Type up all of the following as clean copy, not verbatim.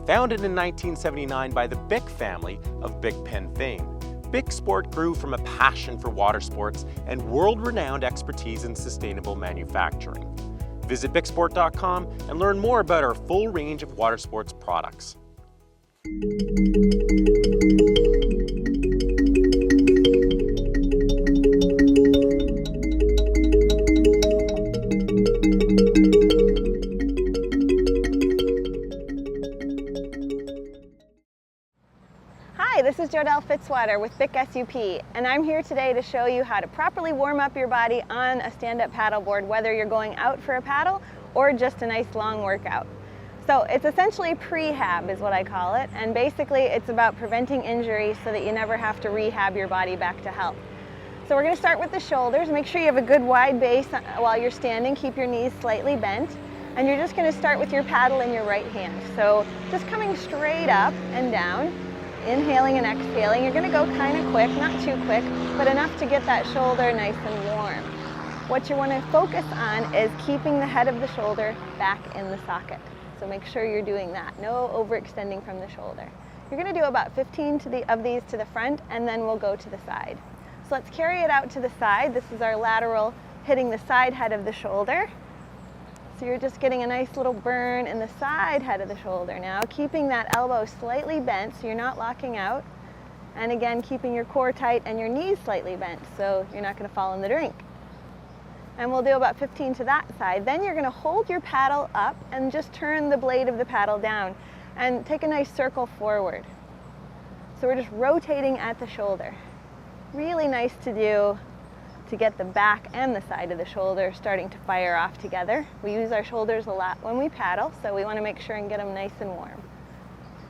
Founded in 1979 by the Bic family of Big Pen fame, Bic Sport grew from a passion for water sports and world-renowned expertise in sustainable manufacturing. Visit bicsport.com and learn more about our full range of water sports products. Hi, this is Jodelle Fitzwater with Bic SUP, and I'm here today to show you how to properly warm up your body on a stand-up paddleboard, whether you're going out for a paddle or just a nice long workout. So it's essentially prehab is what I call it, and basically it's about preventing injury so that you never have to rehab your body back to health. So we're going to start with the shoulders. Make sure you have a good wide base while you're standing. Keep your knees slightly bent, and you're just going to start with your paddle in your right hand. So just coming straight up and down. Inhaling and exhaling. You're going to go kind of quick, not too quick, but enough to get that shoulder nice and warm. What you want to focus on is keeping the head of the shoulder back in the socket. So make sure you're doing that. No overextending from the shoulder. You're going to do about 15 of these to the front, and then we'll go to the side. So let's carry it out to the side. This is our lateral hitting the side head of the shoulder. So you're just getting a nice little burn in the side head of the shoulder now, keeping that elbow slightly bent so you're not locking out. And again, keeping your core tight and your knees slightly bent so you're not going to fall in the drink. And we'll do about 15 to that side. Then you're going to hold your paddle up and just turn the blade of the paddle down and take a nice circle forward. So we're just rotating at the shoulder. Really nice to do to get the back and the side of the shoulder starting to fire off together. We use our shoulders a lot when we paddle, so we want to make sure and get them nice and warm.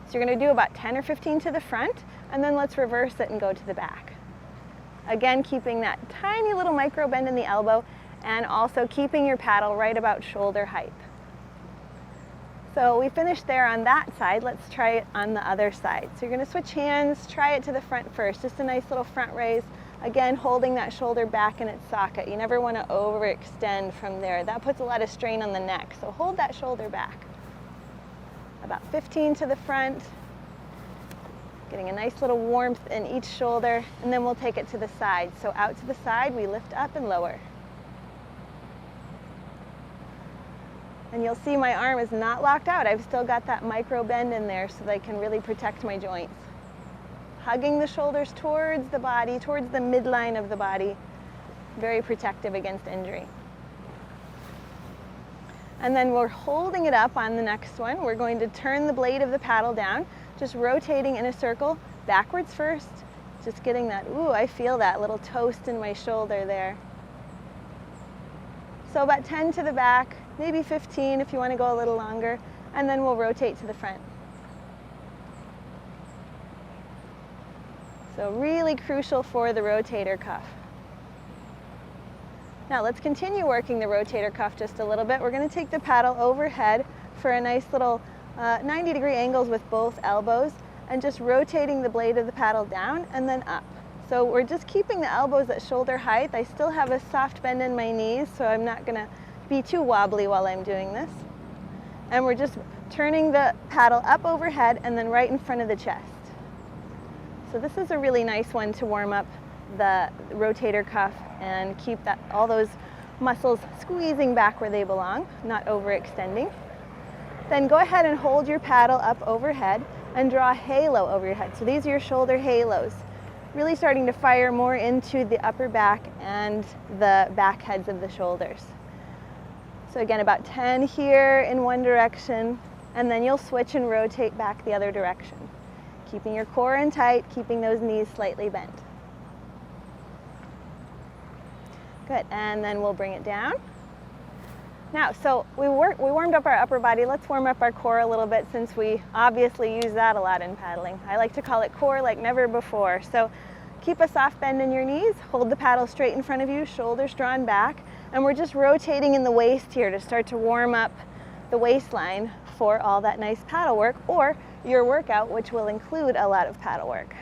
So you're going to do about 10 or 15 to the front, and then let's reverse it and go to the back. Again, keeping that tiny little micro bend in the elbow, and also keeping your paddle right about shoulder height. So we finished there on that side. Let's try it on the other side. So you're going to switch hands, try it to the front first, just a nice little front raise. Again, holding that shoulder back in its socket. You never want to overextend from there. That puts a lot of strain on the neck. So hold that shoulder back. About 15 to the front. Getting a nice little warmth in each shoulder. And then we'll take it to the side. So out to the side, we lift up and lower. And you'll see my arm is not locked out. I've still got that micro bend in there so that I can really protect my joints. Hugging the shoulders towards the body, towards the midline of the body. Very protective against injury. And then we're holding it up on the next one. We're going to turn the blade of the paddle down, just rotating in a circle, backwards first. Just getting that, ooh, I feel that little toast in my shoulder there. So about 10 to the back, maybe 15 if you want to go a little longer, and then we'll rotate to the front. So really crucial for the rotator cuff. Now let's continue working the rotator cuff just a little bit. We're going to take the paddle overhead for a nice little 90-degree angles with both elbows, and just rotating the blade of the paddle down and then up. So we're just keeping the elbows at shoulder height. I still have a soft bend in my knees, so I'm not going to be too wobbly while I'm doing this. And we're just turning the paddle up overhead and then right in front of the chest. So this is a really nice one to warm up the rotator cuff and keep all those muscles squeezing back where they belong, not overextending. Then go ahead and hold your paddle up overhead and draw a halo over your head. So these are your shoulder halos, really starting to fire more into the upper back and the back heads of the shoulders. So again, about 10 here in one direction, and then you'll switch and rotate back the other direction. Keeping your core in tight, keeping those knees slightly bent. Good, and then we'll bring it down. Now, so we warmed up our upper body. Let's warm up our core a little bit since we obviously use that a lot in paddling. I like to call it core like never before. So keep a soft bend in your knees, hold the paddle straight in front of you, shoulders drawn back, and we're just rotating in the waist here to start to warm up the waistline for all that nice paddle work, or your workout, which will include a lot of paddle work.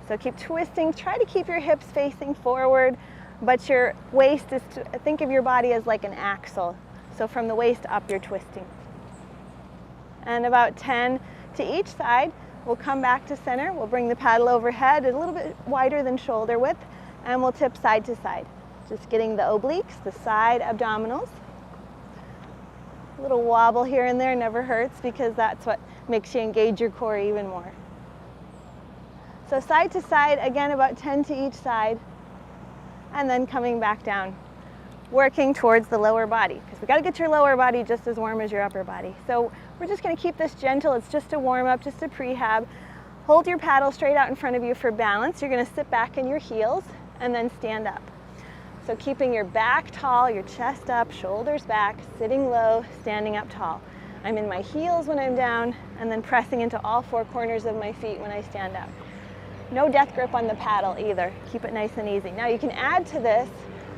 So keep twisting, try to keep your hips facing forward, but your waist is, think of your body as like an axle. So from the waist up, you're twisting. And about 10 to each side. We'll come back to center. We'll bring the paddle overhead a little bit wider than shoulder width, and we'll tip side to side. Just getting the obliques, the side abdominals. A little wobble here and there never hurts because that's what makes you engage your core even more. So side to side, again about 10 to each side, and then coming back down, working towards the lower body, because we got to get your lower body just as warm as your upper body. So we're just going to keep this gentle. It's just a warm up, just a prehab. Hold your paddle straight out in front of you for balance. You're going to sit back in your heels and then stand up. So keeping your back tall, your chest up, shoulders back, sitting low, standing up tall. I'm in my heels when I'm down, and then pressing into all four corners of my feet when I stand up. No death grip on the paddle either. Keep it nice and easy. Now you can add to this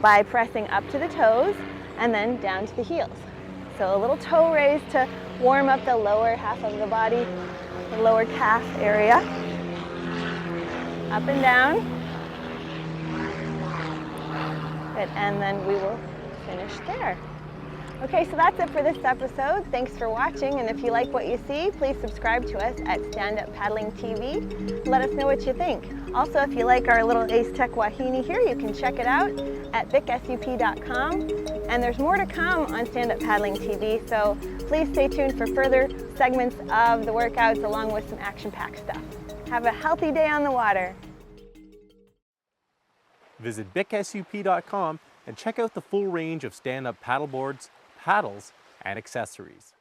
by pressing up to the toes and then down to the heels. So a little toe raise to warm up the lower half of the body, the lower calf area. Up and down. Good, and then we will finish there. Okay, so that's it for this episode. Thanks for watching, and if you like what you see, please subscribe to us at Stand Up Paddling TV. Let us know what you think. Also, if you like our little Ace Tech Wahine here, you can check it out at bicsup.com. And there's more to come on Stand Up Paddling TV, so please stay tuned for further segments of the workouts along with some action-packed stuff. Have a healthy day on the water. Visit bicsup.com and check out the full range of stand-up paddleboards, paddles, and accessories.